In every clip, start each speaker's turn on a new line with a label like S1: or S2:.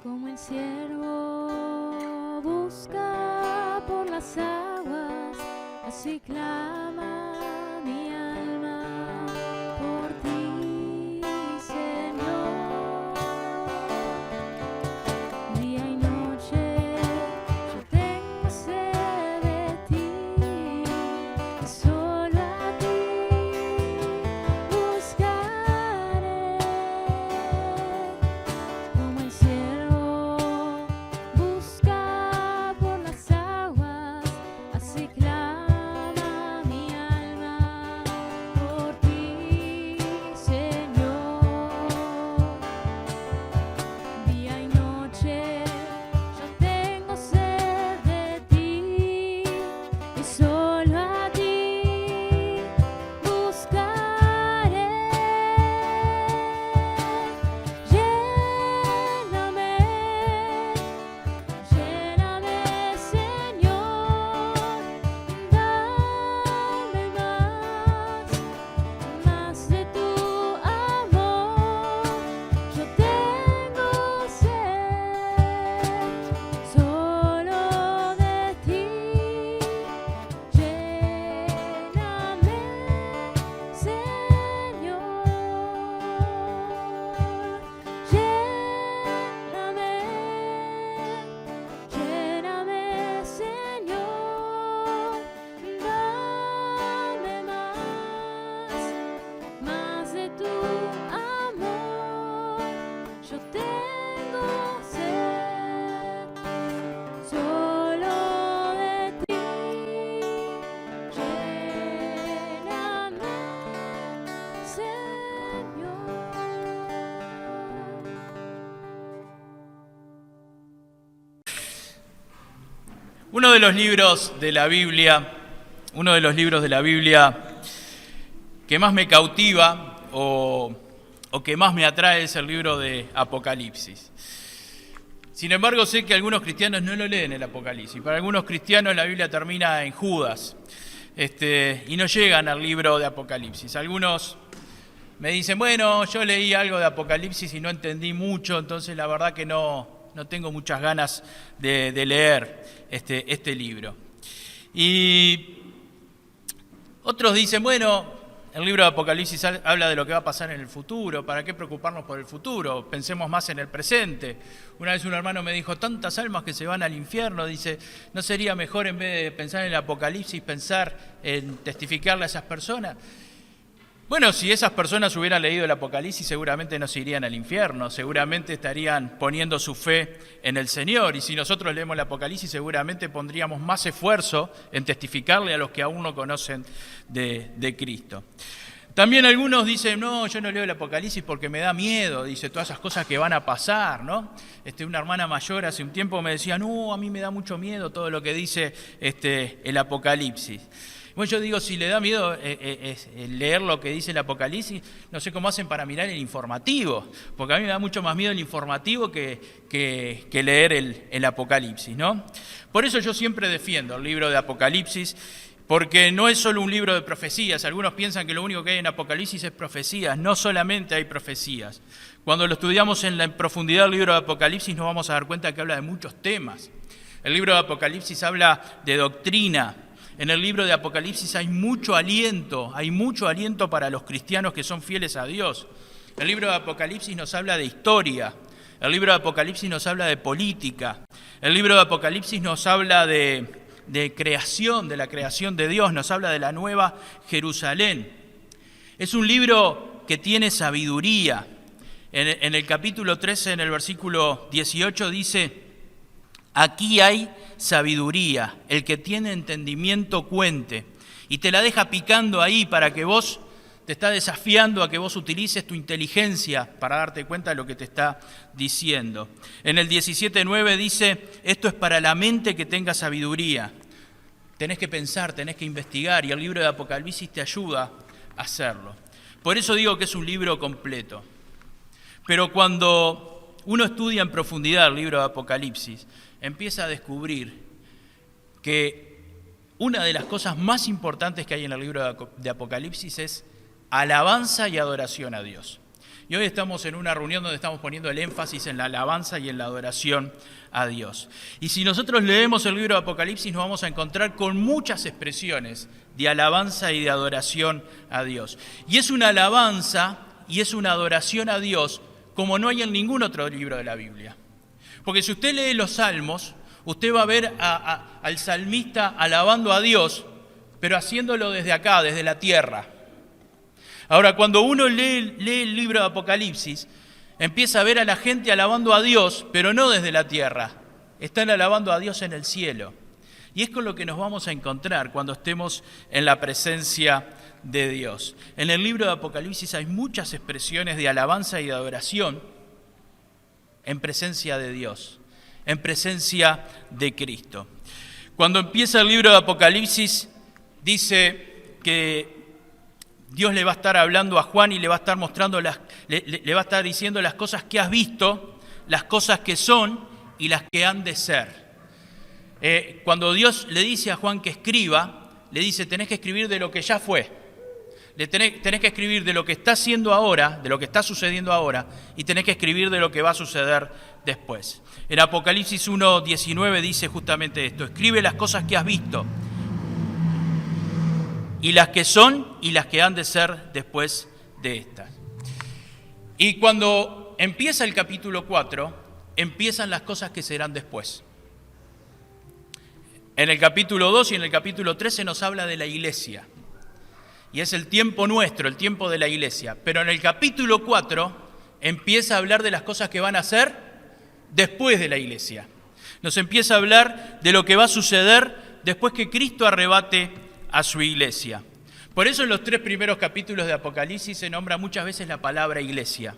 S1: Como el ciervo busca por las aguas, así clama mi alma por ti, Señor. Día y noche yo tengo sed de ti, y solo a ti buscaré. Como el ciervo busca por las aguas, así clama mi alma por ti, Señor. Día y noche yo tengo sed de ti, y solo a ti buscaré. Lléname, lléname, Señor, dame más de tu amor. Yo tengo sed solo de ti. Lléname, Señor. Lléname, Señor, dame más de tu amor. Yo tengo sed solo de ti. Lléname, Señor.
S2: Uno de los libros de la Biblia que más me cautiva o que más me atrae es el libro de Apocalipsis. Sin embargo, sé que algunos cristianos no lo leen el Apocalipsis. Para algunos cristianos la Biblia termina en Judas y no llegan al libro de Apocalipsis. Algunos me dicen, bueno, yo leí algo de Apocalipsis y no entendí mucho, entonces la verdad que no tengo muchas ganas de leer este libro. Y otros dicen, bueno, el libro de Apocalipsis habla de lo que va a pasar en el futuro, ¿para qué preocuparnos por el futuro? Pensemos más en el presente. Una vez un hermano me dijo, tantas almas que se van al infierno, dice, ¿no sería mejor en vez de pensar en el Apocalipsis, pensar en testificarle a esas personas? Bueno, si esas personas hubieran leído el Apocalipsis, seguramente no se irían al infierno, seguramente estarían poniendo su fe en el Señor. Y si nosotros leemos el Apocalipsis, seguramente pondríamos más esfuerzo en testificarle a los que aún no conocen de Cristo. También algunos dicen, no, yo no leo el Apocalipsis porque me da miedo, dice, todas esas cosas que van a pasar, ¿no? Una hermana mayor hace un tiempo me decía, no, a mí me da mucho miedo todo lo que dice el Apocalipsis. Bueno, yo digo, si le da miedo leer lo que dice el Apocalipsis, no sé cómo hacen para mirar el informativo, porque a mí me da mucho más miedo el informativo que leer el Apocalipsis, ¿no? Por eso yo siempre defiendo el libro de Apocalipsis, porque no es solo un libro de profecías. Algunos piensan que lo único que hay en Apocalipsis es profecías. No solamente hay profecías. Cuando lo estudiamos en profundidad el libro de Apocalipsis nos vamos a dar cuenta que habla de muchos temas. El libro de Apocalipsis habla de doctrina. En el libro de Apocalipsis hay mucho aliento para los cristianos que son fieles a Dios. El libro de Apocalipsis nos habla de historia, el libro de Apocalipsis nos habla de política, el libro de Apocalipsis nos habla de creación, de la creación de Dios, nos habla de la nueva Jerusalén. Es un libro que tiene sabiduría. En el capítulo 13, en el versículo 18 dice, aquí hay sabiduría, el que tiene entendimiento cuente. Y te la deja picando ahí para que vos, te está desafiando a que vos utilices tu inteligencia para darte cuenta de lo que te está diciendo. En el 17:9 dice, esto es para la mente que tenga sabiduría. Tenés que pensar, tenés que investigar y el libro de Apocalipsis te ayuda a hacerlo. Por eso digo que es un libro completo. Pero cuando uno estudia en profundidad el libro de Apocalipsis, empieza a descubrir que una de las cosas más importantes que hay en el libro de Apocalipsis es alabanza y adoración a Dios. Y hoy estamos en una reunión donde estamos poniendo el énfasis en la alabanza y en la adoración a Dios. Y si nosotros leemos el libro de Apocalipsis, nos vamos a encontrar con muchas expresiones de alabanza y de adoración a Dios. Y es una alabanza y es una adoración a Dios como no hay en ningún otro libro de la Biblia. Porque si usted lee los Salmos, usted va a ver al salmista alabando a Dios, pero haciéndolo desde acá, desde la tierra. Ahora, cuando uno lee el libro de Apocalipsis, empieza a ver a la gente alabando a Dios, pero no desde la tierra. Están alabando a Dios en el cielo. Y es con lo que nos vamos a encontrar cuando estemos en la presencia de Dios. En el libro de Apocalipsis hay muchas expresiones de alabanza y de adoración en presencia de Dios, en presencia de Cristo. Cuando empieza el libro de Apocalipsis, dice que Dios le va a estar hablando a Juan y le va a estar mostrando, le va a estar diciendo las cosas que has visto, las cosas que son y las que han de ser. Cuando Dios le dice a Juan que escriba, le dice, tenés que escribir de lo que ya fue. Tenés que escribir de lo que está haciendo ahora, de lo que está sucediendo ahora, y tenés que escribir de lo que va a suceder después. En Apocalipsis 1:19 dice justamente esto, escribe las cosas que has visto, y las que son y las que han de ser después de estas. Y cuando empieza el capítulo 4, empiezan las cosas que serán después. En el capítulo 2 y en el capítulo 3 se nos habla de la iglesia. Y es el tiempo nuestro, el tiempo de la iglesia. Pero en el capítulo 4 empieza a hablar de las cosas que van a ser después de la iglesia. Nos empieza a hablar de lo que va a suceder después que Cristo arrebate a su iglesia. Por eso en los 3 primeros capítulos de Apocalipsis se nombra muchas veces la palabra iglesia.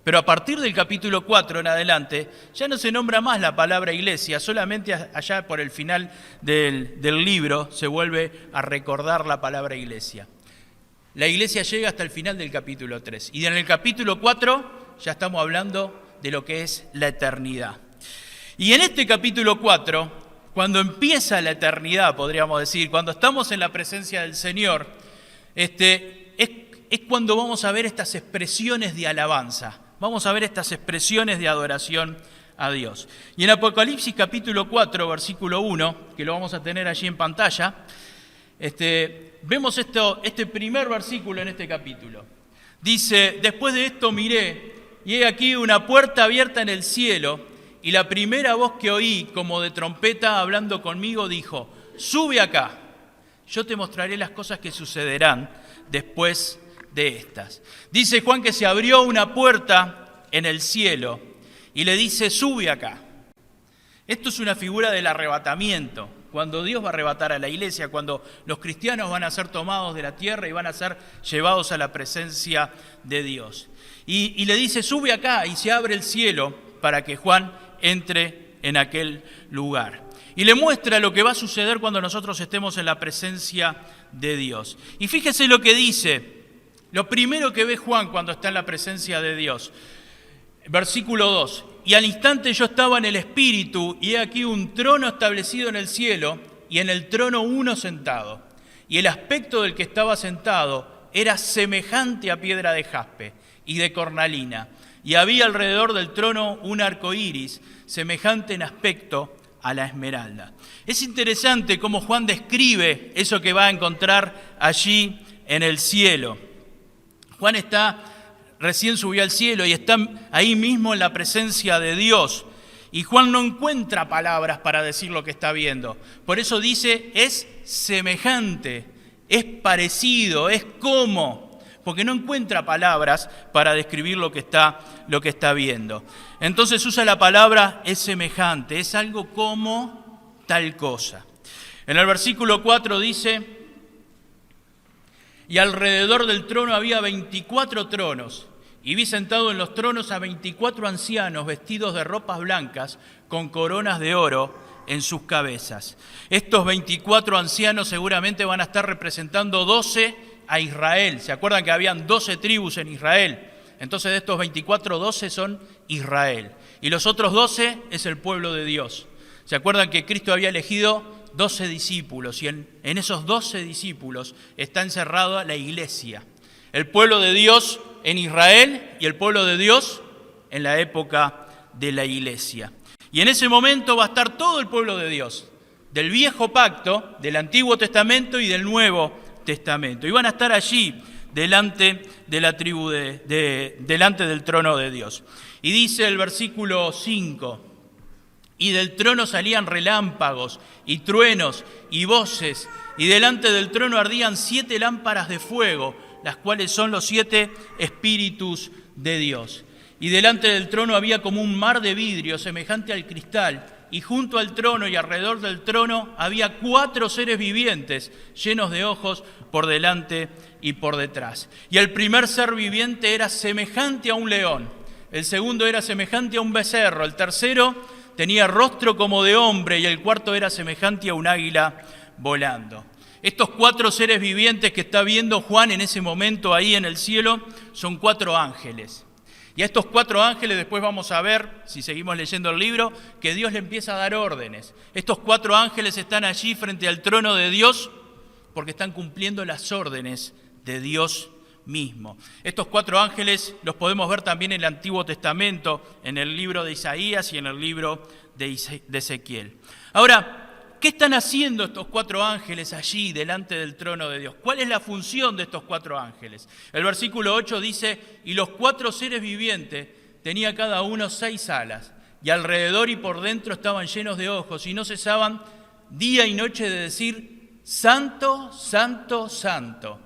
S2: Pero a partir del capítulo 4 en adelante ya no se nombra más la palabra iglesia, solamente allá por el final del libro se vuelve a recordar la palabra iglesia. La iglesia llega hasta el final del capítulo 3 y en el capítulo 4 ya estamos hablando de lo que es la eternidad. Y en este capítulo 4, cuando empieza la eternidad, podríamos decir, cuando estamos en la presencia del Señor, es cuando vamos a ver estas expresiones de alabanza, vamos a ver estas expresiones de adoración a Dios. Y en Apocalipsis capítulo 4, versículo 1, que lo vamos a tener allí en pantalla, vemos este primer versículo en este capítulo. Dice, después de esto miré, y he aquí una puerta abierta en el cielo, y la primera voz que oí, como de trompeta hablando conmigo, dijo, sube acá, yo te mostraré las cosas que sucederán después de estas. Dice Juan que se abrió una puerta en el cielo y le dice, sube acá. Esto es una figura del arrebatamiento, cuando Dios va a arrebatar a la iglesia, cuando los cristianos van a ser tomados de la tierra y van a ser llevados a la presencia de Dios. Y le dice, sube acá, y se abre el cielo para que Juan entre en aquel lugar. Y le muestra lo que va a suceder cuando nosotros estemos en la presencia de Dios. Y fíjese lo que dice, lo primero que ve Juan cuando está en la presencia de Dios. Versículo 2. Y al instante yo estaba en el Espíritu, y he aquí un trono establecido en el cielo, y en el trono uno sentado. Y el aspecto del que estaba sentado era semejante a piedra de jaspe y de cornalina. Y había alrededor del trono un arco iris, semejante en aspecto a la esmeralda. Es interesante cómo Juan describe eso que va a encontrar allí en el cielo. Juan recién subió al cielo y está ahí mismo en la presencia de Dios. Y Juan no encuentra palabras para decir lo que está viendo. Por eso dice, es semejante, es parecido, es como. Porque no encuentra palabras para describir lo que está viendo. Entonces usa la palabra es semejante, es algo como tal cosa. En el versículo 4 dice, y alrededor del trono había 24 tronos, y vi sentado en los tronos a 24 ancianos vestidos de ropas blancas con coronas de oro en sus cabezas. Estos 24 ancianos seguramente van a estar representando 12 a Israel. ¿Se acuerdan que habían 12 tribus en Israel? Entonces de estos 24, 12 son Israel. Y los otros 12 es el pueblo de Dios. ¿Se acuerdan que Cristo había elegido 12 discípulos? Y en esos 12 discípulos está encerrada la iglesia. El pueblo de Dios en Israel y el pueblo de Dios en la época de la iglesia. Y en ese momento va a estar todo el pueblo de Dios, del viejo pacto, del Antiguo Testamento y del Nuevo Testamento. Y van a estar allí delante de la tribu delante del trono de Dios. Y dice el versículo 5: y del trono salían relámpagos y truenos y voces, y delante del trono ardían 7 lámparas de fuego, las cuales son los 7 espíritus de Dios. Y delante del trono había como un mar de vidrio semejante al cristal, y junto al trono y alrededor del trono había 4 seres vivientes llenos de ojos por delante y por detrás. Y el primer ser viviente era semejante a un león, el segundo era semejante a un becerro, el tercero tenía rostro como de hombre y el cuarto era semejante a un águila volando. Estos 4 seres vivientes que está viendo Juan en ese momento ahí en el cielo son 4 ángeles. Y a estos 4 ángeles después vamos a ver, si seguimos leyendo el libro, que Dios le empieza a dar órdenes. Estos 4 ángeles están allí frente al trono de Dios porque están cumpliendo las órdenes de Dios mismo. Estos 4 ángeles los podemos ver también en el Antiguo Testamento, en el libro de Isaías y en el libro de Ezequiel. Ahora, ¿qué están haciendo estos 4 ángeles allí delante del trono de Dios? ¿Cuál es la función de estos 4 ángeles? El versículo 8 dice: y los 4 seres vivientes tenía cada uno 6 alas, y alrededor y por dentro estaban llenos de ojos, y no cesaban día y noche de decir: Santo, Santo, Santo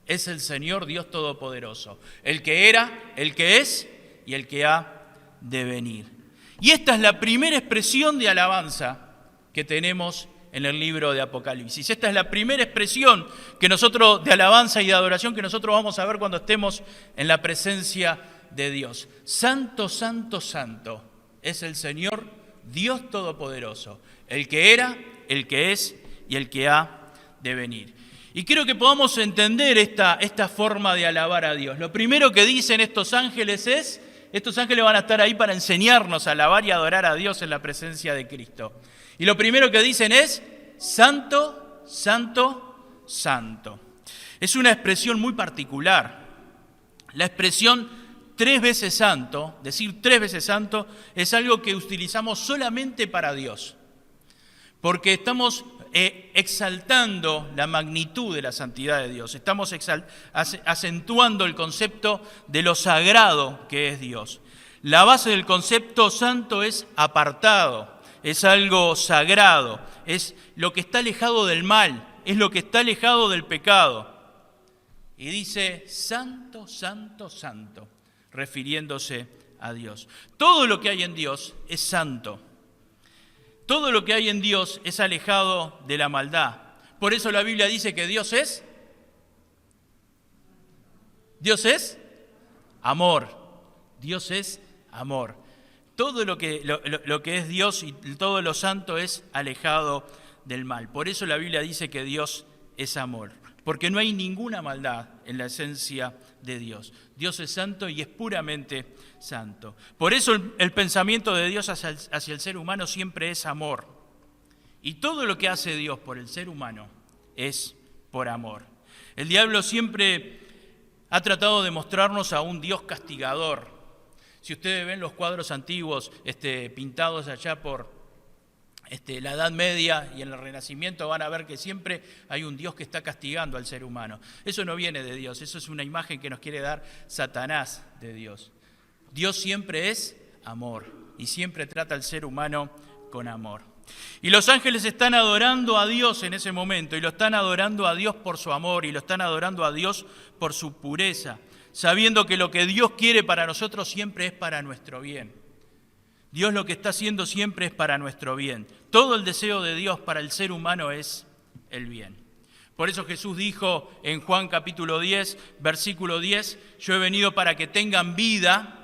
S2: es el Señor Dios Todopoderoso, el que era, el que es y el que ha de venir. Y esta es la primera expresión de alabanza que tenemos en el libro de Apocalipsis. Esta es la primera expresión que nosotros, de alabanza y de adoración, que nosotros vamos a ver cuando estemos en la presencia de Dios. Santo, Santo, Santo es el Señor Dios Todopoderoso, el que era, el que es y el que ha de venir. Y quiero que podamos entender esta forma de alabar a Dios. Lo primero que dicen estos ángeles es: estos ángeles van a estar ahí para enseñarnos a alabar y adorar a Dios en la presencia de Cristo. Y lo primero que dicen es: Santo, Santo, Santo. Es una expresión muy particular. La expresión 3 veces santo, decir 3 veces santo, es algo que utilizamos solamente para Dios. Porque estamos exaltando la magnitud de la santidad de Dios. Estamos acentuando el concepto de lo sagrado que es Dios. La base del concepto santo es apartado. Es algo sagrado, es lo que está alejado del mal, es lo que está alejado del pecado. Y dice: Santo, Santo, Santo, refiriéndose a Dios. Todo lo que hay en Dios es santo. Todo lo que hay en Dios es alejado de la maldad. Por eso la Biblia dice que Dios es amor. Dios es amor. Todo lo que es Dios y todo lo santo es alejado del mal. Por eso la Biblia dice que Dios es amor, porque no hay ninguna maldad en la esencia de Dios. Dios es santo y es puramente santo. Por eso el pensamiento de Dios hacia el ser humano siempre es amor. Y todo lo que hace Dios por el ser humano es por amor. El diablo siempre ha tratado de mostrarnos a un Dios castigador. Si ustedes ven los cuadros antiguos pintados allá por la Edad Media y en el Renacimiento, van a ver que siempre hay un Dios que está castigando al ser humano. Eso no viene de Dios, eso es una imagen que nos quiere dar Satanás de Dios. Dios siempre es amor y siempre trata al ser humano con amor. Y los ángeles están adorando a Dios en ese momento, y lo están adorando a Dios por su amor, y lo están adorando a Dios por su pureza, sabiendo que lo que Dios quiere para nosotros siempre es para nuestro bien. Dios lo que está haciendo siempre es para nuestro bien. Todo el deseo de Dios para el ser humano es el bien. Por eso Jesús dijo en Juan capítulo 10, versículo 10, yo he venido para que tengan vida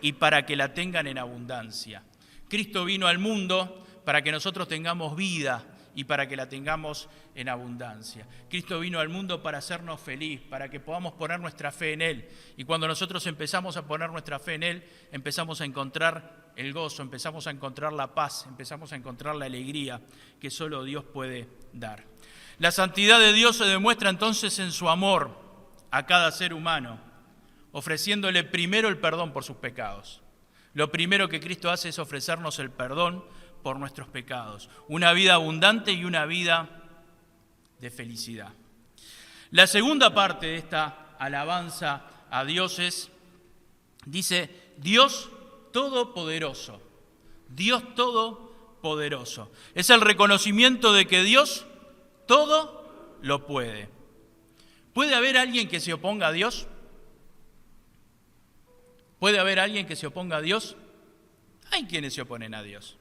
S2: y para que la tengan en abundancia. Cristo vino al mundo para que nosotros tengamos vida y para que la tengamos en abundancia. Cristo vino al mundo para hacernos feliz, para que podamos poner nuestra fe en Él. Y cuando nosotros empezamos a poner nuestra fe en Él, empezamos a encontrar el gozo, empezamos a encontrar la paz, empezamos a encontrar la alegría que solo Dios puede dar. La santidad de Dios se demuestra entonces en su amor a cada ser humano, ofreciéndole primero el perdón por sus pecados. Lo primero que Cristo hace es ofrecernos el perdón por nuestros pecados, una vida abundante y una vida de felicidad. La segunda parte de esta alabanza a Dios dice, Dios Todopoderoso. Dios Todopoderoso. Es el reconocimiento de que Dios todo lo puede. ¿Puede haber alguien que se oponga a Dios? ¿Puede haber alguien que se oponga a Dios? Hay quienes se oponen a Dios.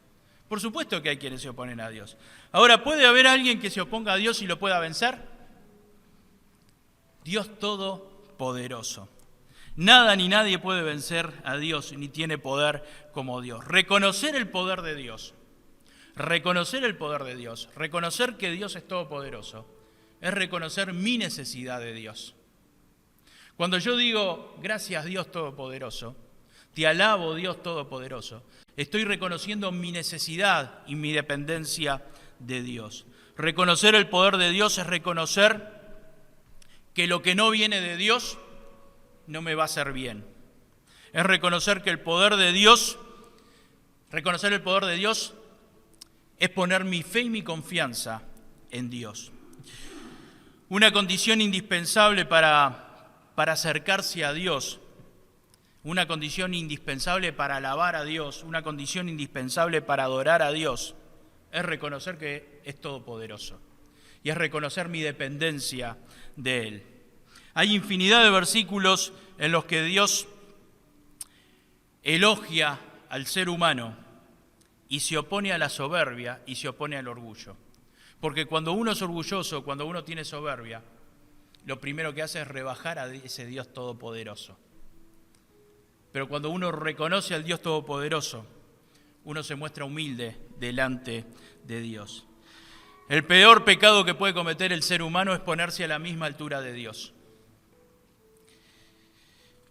S2: Por supuesto que hay quienes se oponen a Dios. Ahora, ¿puede haber alguien que se oponga a Dios y lo pueda vencer? Dios Todopoderoso. Nada ni nadie puede vencer a Dios, ni tiene poder como Dios. Reconocer el poder de Dios. Reconocer el poder de Dios. Reconocer que Dios es todopoderoso. Es reconocer mi necesidad de Dios. Cuando yo digo, gracias Dios Todopoderoso, te alabo Dios Todopoderoso, estoy reconociendo mi necesidad y mi dependencia de Dios. Reconocer el poder de Dios es reconocer que lo que no viene de Dios no me va a hacer bien. Es reconocer que reconocer el poder de Dios es poner mi fe y mi confianza en Dios. Una condición indispensable para acercarse a Dios, una condición indispensable para alabar a Dios, una condición indispensable para adorar a Dios, es reconocer que es todopoderoso y es reconocer mi dependencia de Él. Hay infinidad de versículos en los que Dios elogia al ser humano y se opone a la soberbia y se opone al orgullo. Porque cuando uno es orgulloso, cuando uno tiene soberbia, lo primero que hace es rebajar a ese Dios todopoderoso. Pero cuando uno reconoce al Dios todopoderoso, uno se muestra humilde delante de Dios. El peor pecado que puede cometer el ser humano es ponerse a la misma altura de Dios.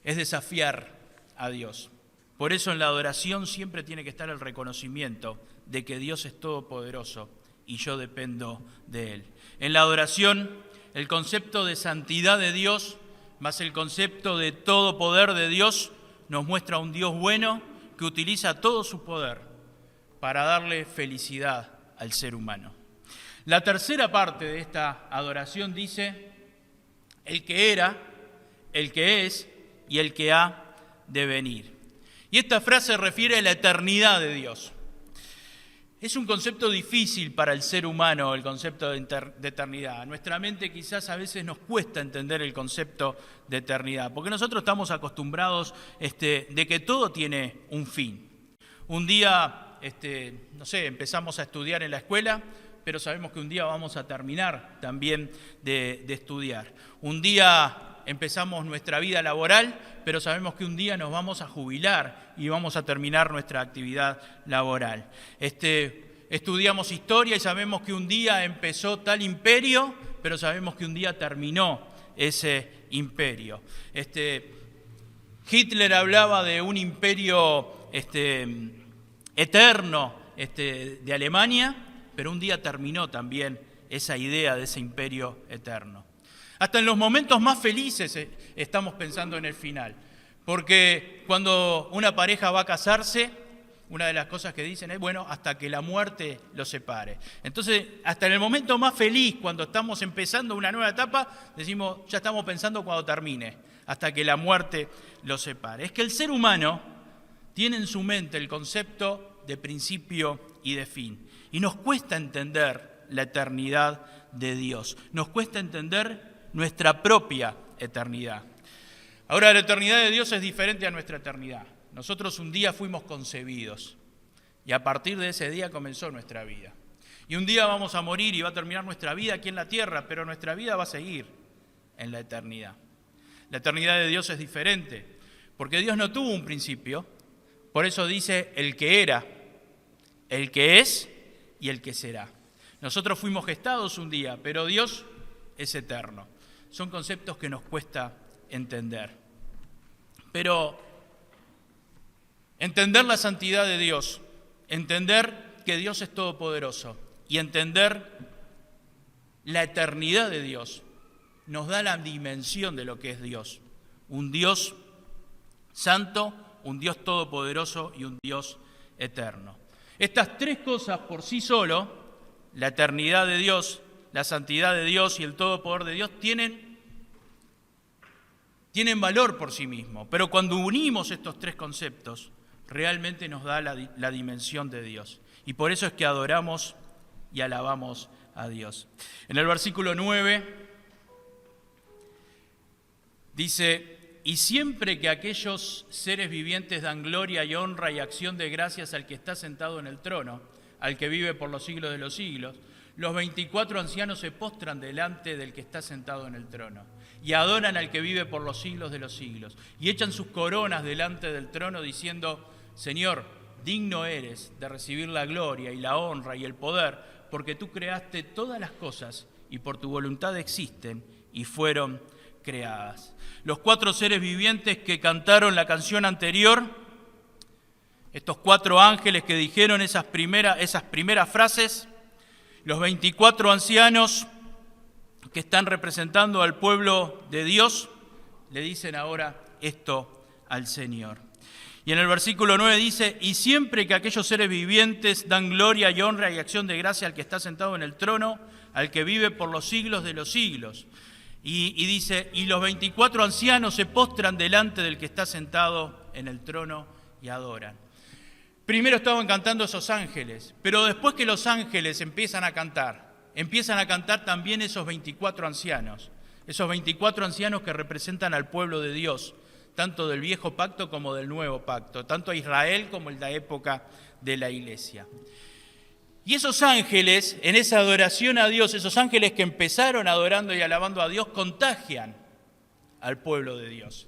S2: Es desafiar a Dios. Por eso en la adoración siempre tiene que estar el reconocimiento de que Dios es todopoderoso y yo dependo de Él. En la adoración, el concepto de santidad de Dios más el concepto de todo poder de Dios nos muestra un Dios bueno que utiliza todo su poder para darle felicidad al ser humano. La tercera parte de esta adoración dice, el que era, el que es y el que ha de venir. Y esta frase refiere a la eternidad de Dios. Es un concepto difícil para el ser humano, el concepto de eternidad. A nuestra mente quizás a veces nos cuesta entender el concepto de eternidad, porque nosotros estamos acostumbrados de que todo tiene un fin. Un día, empezamos a estudiar en la escuela, pero sabemos que un día vamos a terminar también de estudiar. Un día empezamos nuestra vida laboral, pero sabemos que un día nos vamos a jubilar y vamos a terminar nuestra actividad laboral. Estudiamos historia y sabemos que un día empezó tal imperio, pero sabemos que un día terminó ese imperio. Hitler hablaba de un imperio eterno de Alemania, pero un día terminó también esa idea de ese imperio eterno. Hasta en los momentos más felices estamos pensando en el final, porque cuando una pareja va a casarse, una de las cosas que dicen es, hasta que la muerte los separe. Entonces, hasta en el momento más feliz, cuando estamos empezando una nueva etapa, decimos, ya estamos pensando cuando termine, hasta que la muerte los separe. Es que el ser humano tiene en su mente el concepto de principio y de fin, y nos cuesta entender la eternidad de Dios, nos cuesta entender nuestra propia eternidad. Ahora, la eternidad de Dios es diferente a nuestra eternidad. Nosotros un día fuimos concebidos y a partir de ese día comenzó nuestra vida. Y un día vamos a morir y va a terminar nuestra vida aquí en la tierra, pero nuestra vida va a seguir en la eternidad. La eternidad de Dios es diferente, porque Dios no tuvo un principio, por eso dice el que era, el que es y el que será. Nosotros fuimos gestados un día, pero Dios es eterno. Son conceptos que nos cuesta entender. Pero entender la santidad de Dios, entender que Dios es todopoderoso y entender la eternidad de Dios nos da la dimensión de lo que es Dios. Un Dios santo, un Dios todopoderoso y un Dios eterno. Estas tres cosas por sí solo, la eternidad de Dios, la santidad de Dios y el todopoder de Dios, tienen valor por sí mismos. Pero cuando unimos estos tres conceptos, realmente nos da la dimensión de Dios. Y por eso es que adoramos y alabamos a Dios. En el versículo 9 dice: y siempre que aquellos seres vivientes dan gloria y honra y acción de gracias al que está sentado en el trono, al que vive por los siglos de los siglos, los 24 ancianos se postran delante del que está sentado en el trono y adoran al que vive por los siglos de los siglos y echan sus coronas delante del trono diciendo: Señor, digno eres de recibir la gloria y la honra y el poder, porque tú creaste todas las cosas y por tu voluntad existen y fueron creadas. Los 4 seres vivientes que cantaron la canción anterior, estos 4 ángeles que dijeron esas primeras frases, los 24 ancianos que están representando al pueblo de Dios, le dicen ahora esto al Señor. Y en el versículo 9 dice: y siempre que aquellos seres vivientes dan gloria y honra y acción de gracia al que está sentado en el trono, al que vive por los siglos de los siglos. Y dice: y los 24 ancianos se postran delante del que está sentado en el trono y adoran. Primero estaban cantando esos ángeles, pero después que los ángeles empiezan a cantar también esos 24 ancianos que representan al pueblo de Dios, tanto del viejo pacto como del nuevo pacto, tanto a Israel como en la época de la iglesia. Y esos ángeles, en esa adoración a Dios, esos ángeles que empezaron adorando y alabando a Dios, contagian al pueblo de Dios.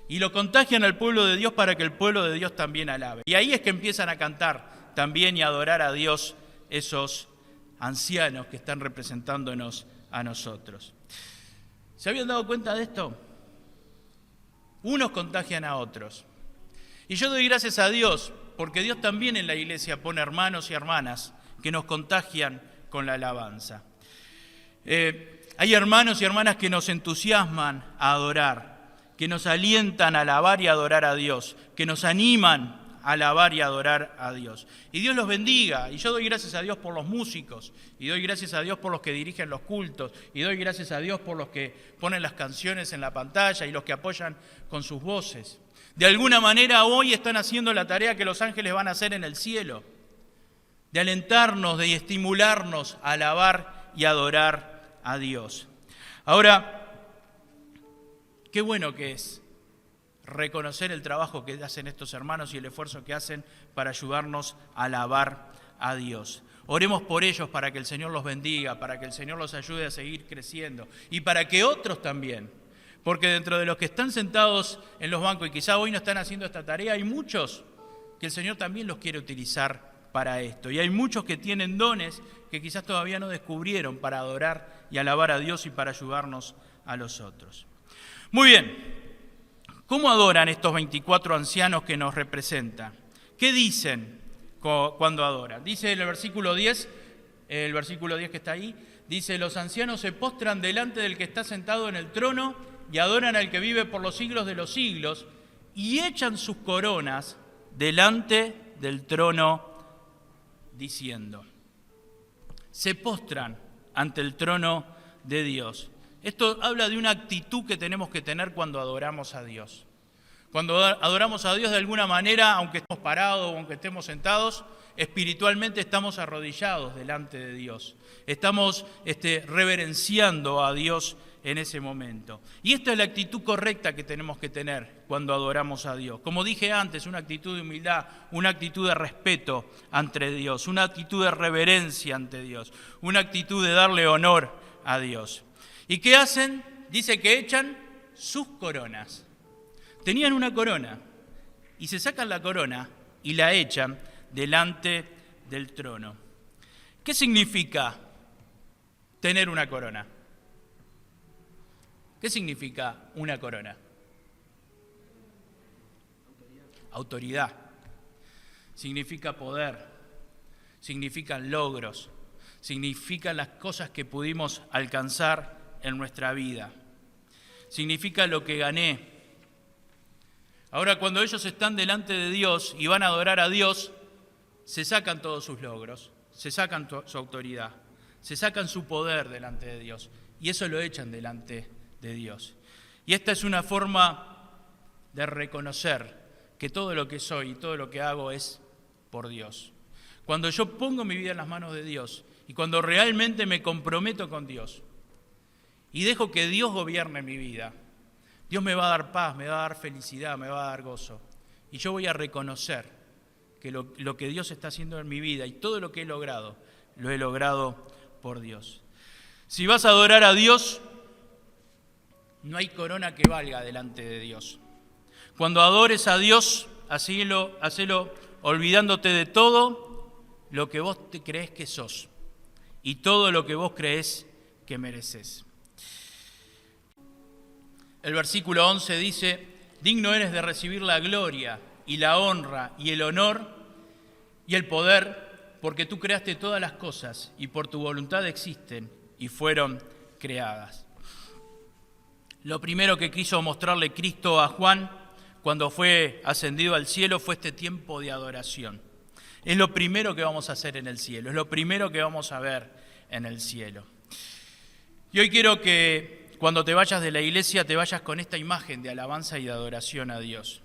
S2: Y lo contagian al pueblo de Dios para que el pueblo de Dios también alabe. Y ahí es que empiezan a cantar también y a adorar a Dios esos ancianos que están representándonos a nosotros. ¿Se habían dado cuenta de esto? Unos contagian a otros. Y yo doy gracias a Dios, porque Dios también en la iglesia pone hermanos y hermanas que nos contagian con la alabanza. Hay hermanos y hermanas que nos entusiasman a adorar, que nos alientan a alabar y adorar a Dios, que nos animan a alabar y adorar a Dios. Y Dios los bendiga. Y yo doy gracias a Dios por los músicos, y doy gracias a Dios por los que dirigen los cultos, y doy gracias a Dios por los que ponen las canciones en la pantalla y los que apoyan con sus voces. De alguna manera hoy están haciendo la tarea que los ángeles van a hacer en el cielo, de alentarnos, de estimularnos a alabar y adorar a Dios. Ahora, qué bueno que es reconocer el trabajo que hacen estos hermanos y el esfuerzo que hacen para ayudarnos a alabar a Dios. Oremos por ellos para que el Señor los bendiga, para que el Señor los ayude a seguir creciendo y para que otros también, porque dentro de los que están sentados en los bancos y quizá hoy no están haciendo esta tarea, hay muchos que el Señor también los quiere utilizar para esto. Y hay muchos que tienen dones que quizás todavía no descubrieron para adorar y alabar a Dios y para ayudarnos a los otros. Muy bien, ¿cómo adoran estos 24 ancianos que nos representan? ¿Qué dicen cuando adoran? Dice en el versículo 10 que está ahí, dice: los ancianos se postran delante del que está sentado en el trono y adoran al que vive por los siglos de los siglos y echan sus coronas delante del trono diciendo. Se postran ante el trono de Dios. Esto habla de una actitud que tenemos que tener cuando adoramos a Dios. Cuando adoramos a Dios, de alguna manera, aunque estemos parados o aunque estemos sentados, espiritualmente estamos arrodillados delante de Dios. Estamos reverenciando a Dios en ese momento. Y esta es la actitud correcta que tenemos que tener cuando adoramos a Dios. Como dije antes, una actitud de humildad, una actitud de respeto ante Dios, una actitud de reverencia ante Dios, una actitud de darle honor a Dios. ¿Y qué hacen? Dice que echan sus coronas. Tenían una corona y se sacan la corona y la echan delante del trono. ¿Qué significa tener una corona? ¿Qué significa una corona? Autoridad. Significa poder. Significan logros. Significan las cosas que pudimos alcanzar en nuestra vida. Significa lo que gané. Ahora, cuando ellos están delante de Dios y van a adorar a Dios, se sacan todos sus logros, se sacan su autoridad, se sacan su poder delante de Dios y eso lo echan delante de Dios. Y esta es una forma de reconocer que todo lo que soy y todo lo que hago es por Dios. Cuando yo pongo mi vida en las manos de Dios y cuando realmente me comprometo con Dios y dejo que Dios gobierne mi vida, Dios me va a dar paz, me va a dar felicidad, me va a dar gozo. Y yo voy a reconocer que lo que Dios está haciendo en mi vida y todo lo que he logrado, lo he logrado por Dios. Si vas a adorar a Dios, no hay corona que valga delante de Dios. Cuando adores a Dios, hacelo olvidándote de todo lo que vos te crees que sos y todo lo que vos creés que mereces. El versículo 11 dice: digno eres de recibir la gloria y la honra y el honor y el poder, porque tú creaste todas las cosas y por tu voluntad existen y fueron creadas. Lo primero que quiso mostrarle Cristo a Juan cuando fue ascendido al cielo fue este tiempo de adoración. Es lo primero que vamos a hacer en el cielo, es lo primero que vamos a ver en el cielo. Y hoy quiero que cuando te vayas de la iglesia te vayas con esta imagen de alabanza y de adoración a Dios.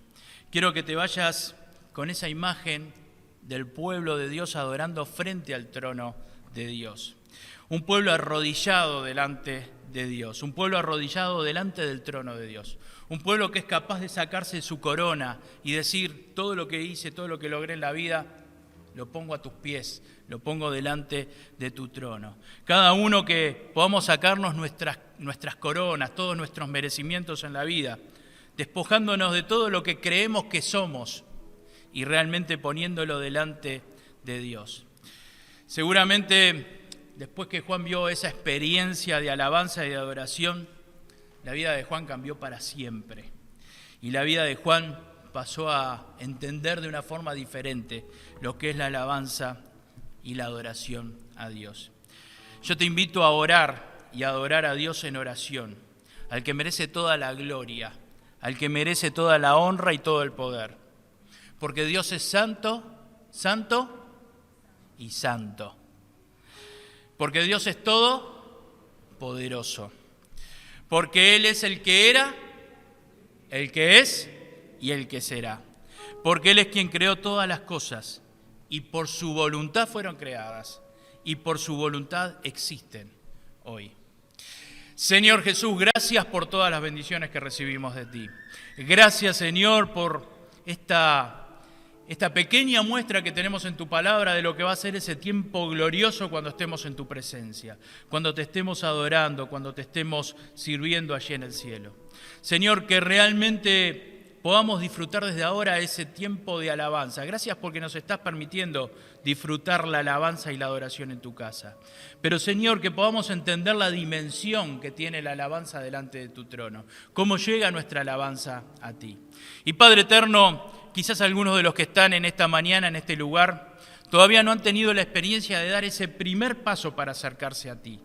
S2: Quiero que te vayas con esa imagen del pueblo de Dios adorando frente al trono de Dios. Un pueblo arrodillado delante de Dios, un pueblo arrodillado delante del trono de Dios. Un pueblo que es capaz de sacarse su corona y decir: todo lo que hice, todo lo que logré en la vida, lo pongo a tus pies, lo pongo delante de tu trono. Cada uno que podamos sacarnos nuestras coronas, todos nuestros merecimientos en la vida, despojándonos de todo lo que creemos que somos y realmente poniéndolo delante de Dios. Seguramente, después que Juan vio esa experiencia de alabanza y de adoración, la vida de Juan cambió para siempre. Y la vida de Juan pasó a entender de una forma diferente lo que es la alabanza y la adoración a Dios. Yo te invito a orar y a adorar a Dios en oración, al que merece toda la gloria, al que merece toda la honra y todo el poder. Porque Dios es santo, santo y santo. Porque Dios es todopoderoso. Porque Él es el que era, el que es y el que será. Porque Él es quien creó todas las cosas y por su voluntad fueron creadas y por su voluntad existen hoy. Señor Jesús, gracias por todas las bendiciones que recibimos de ti. Gracias, Señor, por esta pequeña muestra que tenemos en tu palabra de lo que va a ser ese tiempo glorioso cuando estemos en tu presencia, cuando te estemos adorando, cuando te estemos sirviendo allí en el cielo. Señor, que realmente podamos disfrutar desde ahora ese tiempo de alabanza. Gracias porque nos estás permitiendo disfrutar la alabanza y la adoración en tu casa. Pero, Señor, que podamos entender la dimensión que tiene la alabanza delante de tu trono, cómo llega nuestra alabanza a ti. Y Padre eterno, quizás algunos de los que están en esta mañana, en este lugar, todavía no han tenido la experiencia de dar ese primer paso para acercarse a ti.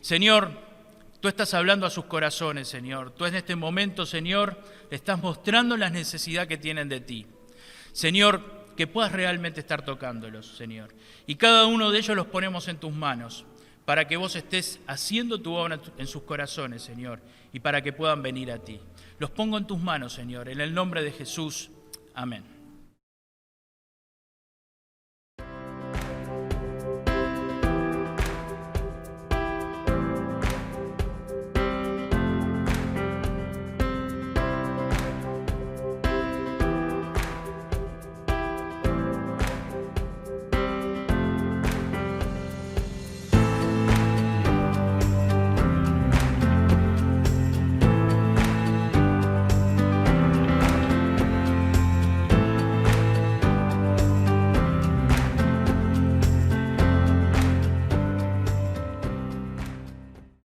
S2: Señor, tú estás hablando a sus corazones, Señor. Tú en este momento, Señor, le estás mostrando la necesidad que tienen de ti. Señor, que puedas realmente estar tocándolos, Señor. Y cada uno de ellos los ponemos en tus manos para que vos estés haciendo tu obra en sus corazones, Señor, y para que puedan venir a ti. Los pongo en tus manos, Señor, en el nombre de Jesús. Amén.